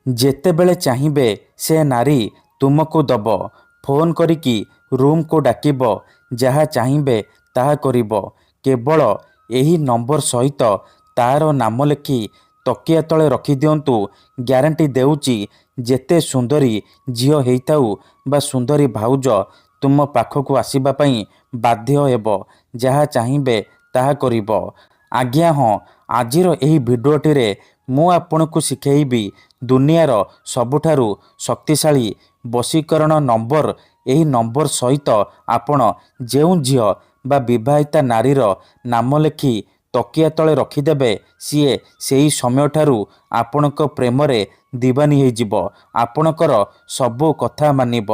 ଯେତେବେଳେ ଚାହିଁବେ ସେ ନାରୀ ତୁମକୁ ଦବ। ଫୋନ୍ କରିକି ରୁମ୍କୁ ଡାକିବ। ଯାହା ଚାହିଁବେ ତାହା କରିବ। କେବଳ ଏହି ନମ୍ବର ସହିତ ତାର ନାମ ଲେଖି ତକିଆ ତଳେ ରଖିଦିଅନ୍ତୁ। ଗ୍ୟାରେଣ୍ଟି ଦେଉଛି ଯେତେ ସୁନ୍ଦରୀ ଝିଅ ହେଇଥାଉ ବା ସୁନ୍ଦରୀ ଭାଉଜ ତୁମ ପାଖକୁ ଆସିବା ପାଇଁ ବାଧ୍ୟ ହେବ। ଯାହା ଚାହିଁବେ ତାହା କରିବ। ଆଜ୍ଞା ହଁ, ଆଜିର ଏହି ଭିଡ଼ିଓଟିରେ ମୁଁ ଆପଣଙ୍କୁ ଶିଖେଇବି ଦୁନିଆର ସବୁଠାରୁ ଶକ୍ତିଶାଳୀ ବଶୀକରଣ ନମ୍ବର। ଏହି ନମ୍ବର ସହିତ ଆପଣ ଯେଉଁ ଝିଅ ବା ବିବାହିତା ନାରୀର ନାମ ଲେଖି ତକିଆ ତଳେ ରଖିଦେବେ ସିଏ ସେହି ସମୟଠାରୁ ଆପଣଙ୍କ ପ୍ରେମରେ ଦିବାନୀ ହେଇଯିବ। ଆପଣଙ୍କର ସବୁ କଥା ମାନିବ।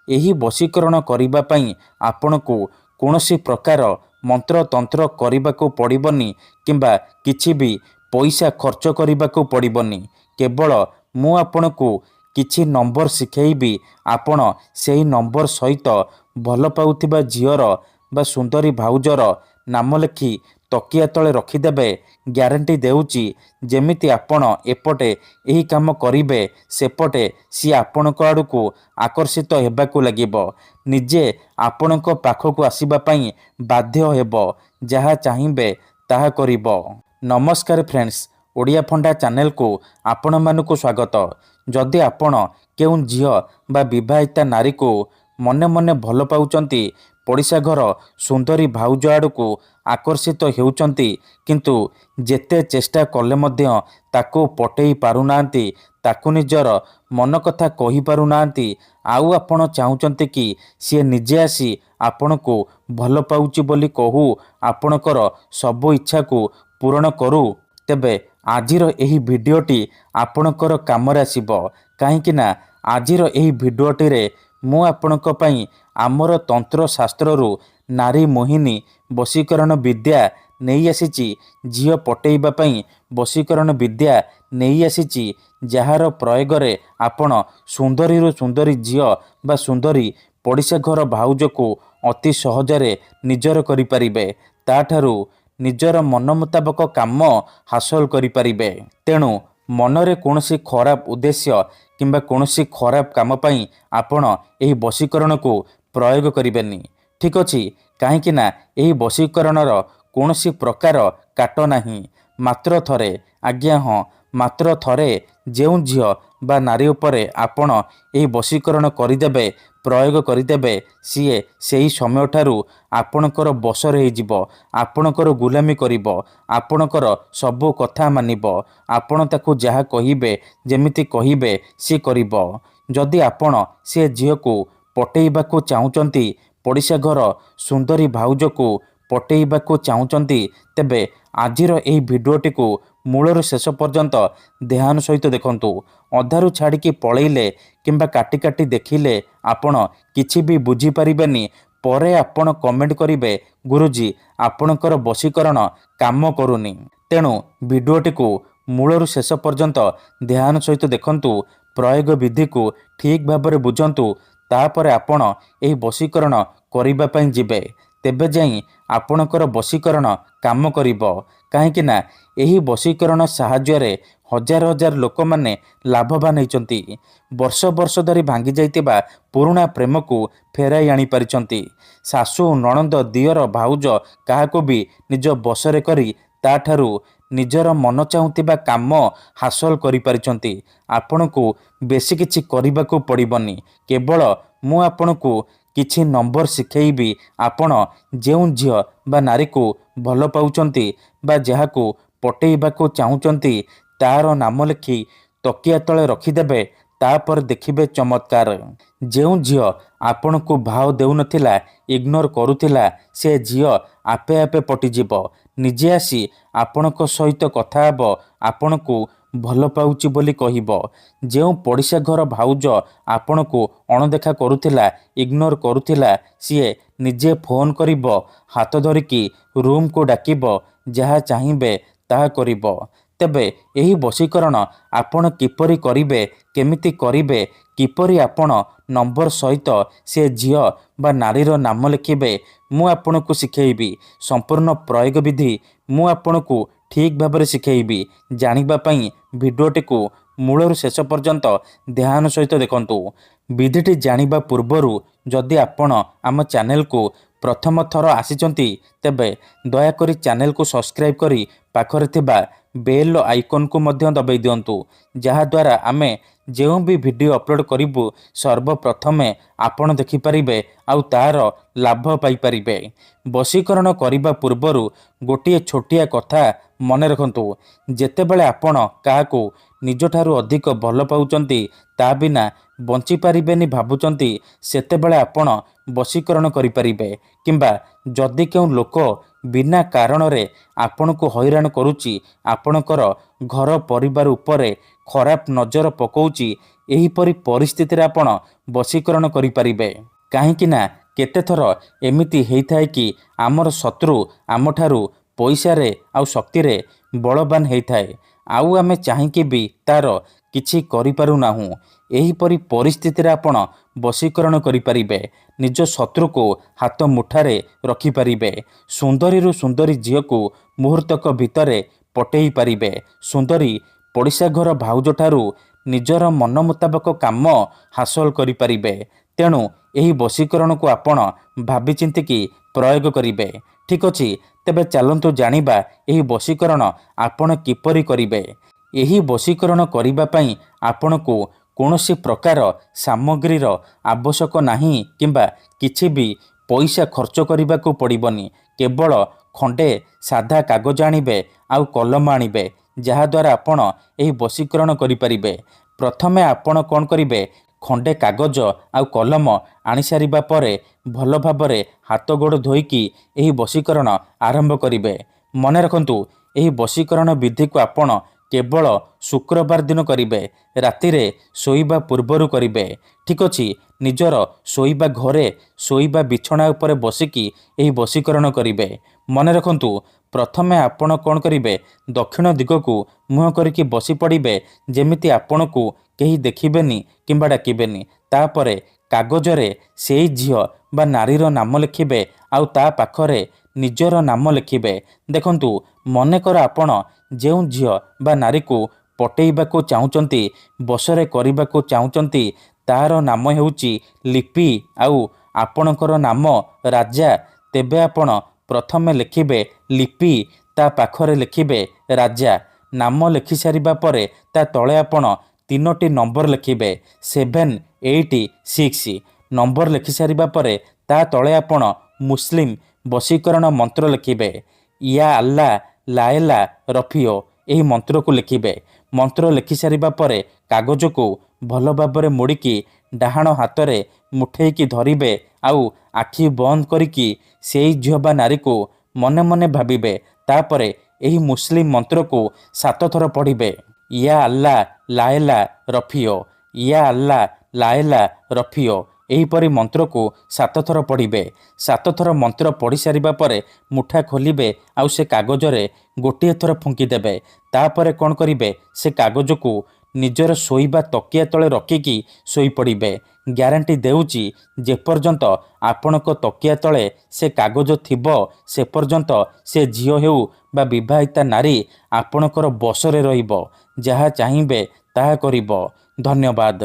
ଏହି ବଶୀକରଣ କରିବା ପାଇଁ ଆପଣଙ୍କୁ କୌଣସି ପ୍ରକାର ମନ୍ତ୍ରତନ୍ତ୍ର କରିବାକୁ ପଡ଼ିବନି କିମ୍ବା କିଛି ବି ପଇସା ଖର୍ଚ୍ଚ କରିବାକୁ ପଡ଼ିବନି। କେବଳ ମୁଁ ଆପଣଙ୍କୁ କିଛି ନମ୍ବର ଶିଖେଇବି। ଆପଣ ସେହି ନମ୍ବର ସହିତ ଭଲ ପାଉଥିବା ଝିଅର ବା ସୁନ୍ଦରୀ ଭାଉଜର ନାମ ଲେଖି ତକିଆ ତଳେ ରଖିଦେବେ। ଗ୍ୟାରେଣ୍ଟି ଦେଉଛି ଯେମିତି ଆପଣ ଏପଟେ ଏହି କାମ କରିବେ ସେପଟେ ସିଏ ଆପଣଙ୍କ ଆଡ଼କୁ ଆକର୍ଷିତ ହେବାକୁ ଲାଗିବ। ନିଜେ ଆପଣଙ୍କ ପାଖକୁ ଆସିବା ପାଇଁ ବାଧ୍ୟ ହେବ। ଯାହା ଚାହିଁବେ ତାହା କରିବ। ନମସ୍କାର ଫ୍ରେଣ୍ଡସ୍, ଓଡ଼ିଆ ଫଣ୍ଡା ଚ୍ୟାନେଲକୁ ଆପଣମାନଙ୍କୁ ସ୍ୱାଗତ। ଯଦି ଆପଣ କେଉଁ ଝିଅ ବା ବିବାହିତା ନାରୀକୁ ମନେ ମନେ ଭଲ ପାଉଛନ୍ତି, ପଡ଼ିଶା ଘର ସୁନ୍ଦରୀ ଭାଉଜ ଆଡ଼କୁ ଆକର୍ଷିତ ହେଉଛନ୍ତି କିନ୍ତୁ ଯେତେ ଚେଷ୍ଟା କଲେ ମଧ୍ୟ ତାକୁ ପଟେଇ ପାରୁନାହାନ୍ତି, ତାକୁ ନିଜର ମନ କଥା କହିପାରୁନାହାନ୍ତି, ଆଉ ଆପଣ ଚାହୁଁଛନ୍ତି କି ସିଏ ନିଜେ ଆସି ଆପଣଙ୍କୁ ଭଲ ପାଉଛି ବୋଲି କହୁ ଆପଣଙ୍କର ସବୁ ଇଚ୍ଛାକୁ ପୂରଣ କରୁ, ତେବେ ଆଜିର ଏହି ଭିଡ଼ିଓଟି ଆପଣଙ୍କର କାମରେ ଆସିବ। କାହିଁକିନା ଆଜିର ଏହି ଭିଡ଼ିଓଟିରେ ମୁଁ ଆପଣଙ୍କ ପାଇଁ ଆମର ତନ୍ତ୍ରଶାସ୍ତ୍ରରୁ ନାରୀ ମୋହିନୀ ବଶୀକରଣ ବିଦ୍ୟା ନେଇ ଆସିଛି। ଝିଅ ପଟେଇବା ପାଇଁ ବଶୀକରଣ ବିଦ୍ୟା ନେଇ ଆସିଛି, ଯାହାର ପ୍ରୟୋଗରେ ଆପଣ ସୁନ୍ଦରୀରୁ ସୁନ୍ଦରୀ ଝିଅ ବା ସୁନ୍ଦରୀ ପଡ଼ିଶା ଘର ଭାଉଜକୁ ଅତି ସହଜରେ ନିଜର କରିପାରିବେ। ତାଠାରୁ ନିଜର ମନ ମୁତାବକ କାମ ହାସଲ କରିପାରିବେ। ତେଣୁ ମନରେ କୌଣସି ଖରାପ ଉଦ୍ଦେଶ୍ୟ କିମ୍ବା କୌଣସି ଖରାପ କାମ ପାଇଁ ଆପଣ ଏହି ବଶୀକରଣକୁ ପ୍ରୟୋଗ କରିବେନି। ଠିକ୍ ଅଛି? କାହିଁକିନା ଏହି ବଶୀକରଣର କୌଣସି ପ୍ରକାର କାଟ ନାହିଁ। ମାତ୍ର ଥରେ, ଆଜ୍ଞା ହଁ, ମାତ୍ର ଥରେ ଯେଉଁ ଝିଅ ବା ନାରୀ ଉପରେ ଆପଣ ଏହି ବଶୀକରଣ କରିଦେବେ, ପ୍ରୟୋଗ କରିଦେବେ, ସିଏ ସେହି ସମୟଠାରୁ ଆପଣଙ୍କର ବଶରେ ହେଇଯିବ। ଆପଣଙ୍କର ଗୁଲାମୀ କରିବ। ଆପଣଙ୍କର ସବୁ କଥା ମାନିବ। ଆପଣ ତାକୁ ଯାହା କହିବେ, ଯେମିତି କହିବେ ସିଏ କରିବ। ଯଦି ଆପଣ ସେ ଝିଅକୁ ପଟେଇବାକୁ ଚାହୁଁଛନ୍ତି, ପଡ଼ିଶା ଘର ସୁନ୍ଦରୀ ଭାଉଜକୁ ପଟେଇବାକୁ ଚାହୁଁଛନ୍ତି, ତେବେ ଆଜିର ଏହି ଭିଡ଼ିଓଟିକୁ ମୂଳରୁ ଶେଷ ପର୍ଯ୍ୟନ୍ତ ଧ୍ୟାନ ସହିତ ଦେଖନ୍ତୁ। ଅଧାରୁ ଛାଡ଼ିକି ପଳେଇଲେ କିମ୍ବା କାଟି କାଟି ଦେଖିଲେ ଆପଣ କିଛି ବି ବୁଝିପାରିବେନି। ପରେ ଆପଣ କମେଣ୍ଟ କରିବେ, ଗୁରୁଜୀ ଆପଣଙ୍କର ବଶୀକରଣ କାମ କରୁନି। ତେଣୁ ଭିଡ଼ିଓଟିକୁ ମୂଳରୁ ଶେଷ ପର୍ଯ୍ୟନ୍ତ ଧ୍ୟାନ ସହିତ ଦେଖନ୍ତୁ। ପ୍ରୟୋଗ ବିଧିକୁ ଠିକ୍ ଭାବରେ ବୁଝନ୍ତୁ। ତାପରେ ଆପଣ ଏହି ବଶୀକରଣ କରିବା ପାଇଁ ଯିବେ। ତେବେ ଯାଇ ଆପଣଙ୍କର ବଶୀକରଣ କାମ କରିବ। କାହିଁକିନା ଏହି ବଶୀକରଣ ସାହାଯ୍ୟରେ ହଜାର ହଜାର ଲୋକମାନେ ଲାଭବାନ ହେଇଛନ୍ତି। ବର୍ଷ ବର୍ଷ ଧରି ଭାଙ୍ଗି ଯାଇଥିବା ପୁରୁଣା ପ୍ରେମକୁ ଫେରାଇ ଆଣିପାରିଛନ୍ତି। ଶାଶୁ, ନଣନ୍ଦ, ଦିଅର, ଭାଉଜ କାହାକୁ ବି ନିଜ ବଶରେ କରି ତାଠାରୁ ନିଜର ମନ ଚାହୁଁଥିବା କାମ ହାସଲ କରିପାରିଛନ୍ତି। ଆପଣଙ୍କୁ ବେଶୀ କିଛି କରିବାକୁ ପଡ଼ିବନି। କେବଳ ମୁଁ ଆପଣଙ୍କୁ କିଛି ନମ୍ବର ଶିଖେଇବି। ଆପଣ ଯେଉଁ ଝିଅ ବା ନାରୀକୁ ଭଲ ପାଉଛନ୍ତି ବା ଯାହାକୁ ପଟେଇବାକୁ ଚାହୁଁଛନ୍ତି, ତାର ନାମ ଲେଖି ତକିଆ ତଳେ ରଖିଦେବେ। ତାପରେ ଦେଖିବେ ଚମତ୍କାର। ଯେଉଁ ଝିଅ ଆପଣଙ୍କୁ ଭାव ଦେଉନଥିଲା, ଇଗ୍ନୋର କରୁଥିଲା, ସେ ଝିଅ ଆପେ ଆପେ ପଟିଯିବ। ନିଜେ ଆସି ଆପଣଙ୍କ ସହିତ କଥା ହେବ, ଆପଣଙ୍କୁ ଭଲ ପାଉଛି ବୋଲି କହିବ। ଯେଉଁ ପଡ଼ିଶା ଘର ଭାଉଜ ଆପଣଙ୍କୁ ଅଣଦେଖା କରୁଥିଲା, ଇଗ୍ନୋର କରୁଥିଲା, ସିଏ ନିଜେ ଫୋନ୍ କରିବ, ହାତ ଧରିକି ରୁମ୍କୁ ଡାକିବ। ଯାହା ଚାହିଁବେ ତାହା କରିବ। ତେବେ ଏହି ବଶୀକରଣ ଆପଣ କିପରି କରିବେ, କେମିତି କରିବେ, କିପରି ଆପଣ ନମ୍ବର ସହିତ ସେ ଝିଅ ବା ନାରୀର ନାମ ଲେଖିବେ, ମୁଁ ଆପଣଙ୍କୁ ଶିଖେଇବି। ସମ୍ପୂର୍ଣ୍ଣ ପ୍ରୟୋଗ ବିଧି ମୁଁ ଆପଣଙ୍କୁ ଠିକ୍ ଭାବରେ ଶିଖେଇବି। ଜାଣିବା ପାଇଁ ଭିଡ଼ିଓଟିକୁ ମୂଳରୁ ଶେଷ ପର୍ଯ୍ୟନ୍ତ ଧ୍ୟାନ ସହିତ ଦେଖନ୍ତୁ। ବିଧିଟି ଜାଣିବା ପୂର୍ବରୁ ଯଦି ଆପଣ ଆମ ଚ୍ୟାନେଲକୁ ପ୍ରଥମ ଥର ଆସିଛନ୍ତି ତେବେ ଦୟାକରି ଚ୍ୟାନେଲକୁ ସବସ୍କ୍ରାଇବ୍ କରି ପାଖରେ ଥିବା ବେଲ୍ ଆଇକନ୍କୁ ମଧ୍ୟ ଦବାଇ ଦିଅନ୍ତୁ, ଯାହାଦ୍ୱାରା ଆମେ ଯେଉଁ ବି ଭିଡ଼ିଓ ଅପଲୋଡ଼ କରିବୁ ସର୍ବପ୍ରଥମେ ଆପଣ ଦେଖିପାରିବେ ଆଉ ତାର ଲାଭ ପାଇପାରିବେ। ବଶୀକରଣ କରିବା ପୂର୍ବରୁ ଗୋଟିଏ ଛୋଟିଆ କଥା ମନେ ରଖନ୍ତୁ, ଯେତେବେଳେ ଆପଣ କାହାକୁ ନିଜଠାରୁ ଅଧିକ ଭଲ ପାଉଛନ୍ତି ତା ବିନା ବଞ୍ଚିପାରିବେନି ଭାବୁଛନ୍ତି ସେତେବେଳେ ଆପଣ ବଶୀକରଣ କରିପାରିବେ। କିମ୍ବା ଯଦି କେଉଁ ଲୋକ ବିନା କାରଣରେ ଆପଣଙ୍କୁ ହଇରାଣ କରୁଛି, ଆପଣଙ୍କର ଘର ପରିବାର ଉପରେ ଖରାପ ନଜର ପକାଉଛି, ଏହିପରି ପରିସ୍ଥିତିରେ ଆପଣ ବଶୀକରଣ କରିପାରିବେ। କାହିଁକି ନା କେତେଥର ଏମିତି ହେଇଥାଏ କି ଆମର ଶତ୍ରୁ ଆମଠାରୁ ପଇସାରେ ଆଉ ଶକ୍ତିରେ ବଳବାନ ହେଇଥାଏ, ଆଉ ଆମେ ଚାହିଁକି ବି ତାର କିଛି କରିପାରୁନାହୁଁ। ଏହିପରି ପରିସ୍ଥିତିରେ ଆପଣ ବଶୀକରଣ କରିପାରିବେ। ନିଜ ଶତ୍ରୁକୁ ହାତ ମୁଠାରେ ରଖିପାରିବେ। ସୁନ୍ଦରୀରୁ ସୁନ୍ଦରୀ ଝିଅକୁ ମୁହୂର୍ତ୍ତକ ଭିତରେ ପଟେଇ ପାରିବେ। ସୁନ୍ଦରୀ ପଡ଼ିଶା ଘର ଭାଉଜଠାରୁ ନିଜର ମନ ମୁତାବକ କାମ ହାସଲ କରିପାରିବେ। ତେଣୁ ଏହି ବଶୀକରଣକୁ ଆପଣ ଭାବିଚିନ୍ତିକି ପ୍ରୟୋଗ କରିବେ। ଠିକ୍ ଅଛି, ତେବେ ଚାଲନ୍ତୁ ଜାଣିବା ଏହି ବଶୀକରଣ ଆପଣ କିପରି କରିବେ। ଏହି ବଶୀକରଣ କରିବା ପାଇଁ ଆପଣଙ୍କୁ କୌଣସି ପ୍ରକାର ସାମଗ୍ରୀର ଆବଶ୍ୟକ ନାହିଁ କିମ୍ବା କିଛି ବି ପଇସା ଖର୍ଚ୍ଚ କରିବାକୁ ପଡ଼ିବନି। କେବଳ ଖଣ୍ଡେ ସାଧା କାଗଜ ଆଣିବେ ଆଉ କଲମ ଆଣିବେ, ଯାହାଦ୍ୱାରା ଆପଣ ଏହି ବଶୀକରଣ କରିପାରିବେ। ପ୍ରଥମେ ଆପଣ କ'ଣ କରିବେ, ଖଣ୍ଡେ କାଗଜ ଆଉ କଲମ ଆଣିସାରିବା ପରେ ଭଲ ଭାବରେ ହାତ ଗୋଡ଼ ଧୋଇକି ଏହି ବଶୀକରଣ ଆରମ୍ଭ କରିବେ। ମନେ ରଖନ୍ତୁ, ଏହି ବଶୀକରଣ ବିଧିକୁ ଆପଣ କେବଳ ଶୁକ୍ରବାର ଦିନ କରିବେ। ରାତିରେ ଶୋଇବା ପୂର୍ବରୁ କରିବେ। ଠିକ୍ ଅଛି, ନିଜର ଶୋଇବା ଘରେ ଶୋଇବା ବିଛଣା ଉପରେ ବସିକି ଏହି ବଶୀକରଣ କରିବେ। ମନେ ରଖନ୍ତୁ, ପ୍ରଥମେ ଆପଣ କ'ଣ କରିବେ, ଦକ୍ଷିଣ ଦିଗକୁ ମୁହଁ କରିକି ବସି ପଡ଼ିବେ, ଯେମିତି ଆପଣଙ୍କୁ କେହି ଦେଖିବେନି କିମ୍ବା ଡାକିବେନି। ତାପରେ କାଗଜରେ ସେଇ ଝିଅ ବା ନାରୀର ନାମ ଲେଖିବେ ଆଉ ତା ପାଖରେ ନିଜର ନାମ ଲେଖିବେ। ଦେଖନ୍ତୁ, ମନେକର ଆପଣ ଯେଉଁ ଝିଅ ବା ନାରୀକୁ ପଟେଇବାକୁ ଚାହୁଁଛନ୍ତି, ବଶରେ କରିବାକୁ ଚାହୁଁଛନ୍ତି, ତାହାର ନାମ ହେଉଛି ଲିପି ଆଉ ଆପଣଙ୍କର ନାମ ରାଜା। ତେବେ ଆପଣ ପ୍ରଥମେ ଲେଖିବେ ଲିପି, ତା ପାଖରେ ଲେଖିବେ ରାଜା। ନାମ ଲେଖିସାରିବା ପରେ ତା ତଳେ ଆପଣ 3ଟି ନମ୍ବର ଲେଖିବେ 786। ନମ୍ବର ଲେଖିସାରିବା ପରେ ତା ତଳେ ଆପଣ ମୁସଲିମ ବଶୀକରଣ ମନ୍ତ୍ର ଲେଖିବେ ୟା ଆଲ୍ଲା ଲାଏଲା ରଫିଓ। ଏହି ମନ୍ତ୍ରକୁ ଲେଖିବେ। ମନ୍ତ୍ର ଲେଖିସାରିବା ପରେ କାଗଜକୁ ଭଲ ଭାବରେ ମୋଡ଼ିକି ଡାହାଣ ହାତରେ ମୁଠେଇକି ଧରିବେ ଆଉ ଆଖି ବନ୍ଦ କରିକି ସେଇ ଝିଅ ବା ନାରୀକୁ ମନେ ମନେ ଭାବିବେ। ତାପରେ ଏହି ମୁସଲିମ ମନ୍ତ୍ରକୁ 7 ଥର ପଢ଼ିବେ। ୟା ଆଲ୍ଲା ଲାଏଲା ରଫିଓ, ୟା ଆଲ୍ଲା ଲାଏଲା ରଫିଓ। ଏହିପରି ମନ୍ତ୍ରକୁ 7 ଥର ପଢ଼ିବେ। 7 ଥର ମନ୍ତ୍ର ପଢ଼ି ସାରିବା ପରେ ମୁଠା ଖୋଲିବେ ଆଉ ସେ କାଗଜରେ ଗୋଟିଏ ଥର ଫୁଙ୍କିଦେବେ। ତାପରେ କ'ଣ କରିବେ, ସେ କାଗଜକୁ ନିଜର ଶୋଇବା ତକିଆ ତଳେ ରଖିକି ଶୋଇପଡ଼ିବେ। ଗ୍ୟାରେଣ୍ଟି ଦେଉଛି, ଯେପର୍ଯ୍ୟନ୍ତ ଆପଣଙ୍କ ତକିଆ ତଳେ ସେ କାଗଜ ଥିବ ସେ ପର୍ଯ୍ୟନ୍ତ ସେ ଝିଅ ହେଉ ବା ବିବାହିତା ନାରୀ ଆପଣଙ୍କର ବଶରେ ରହିବ। ଯାହା ଚାହିଁବେ ତାହା କରିବ। ଧନ୍ୟବାଦ।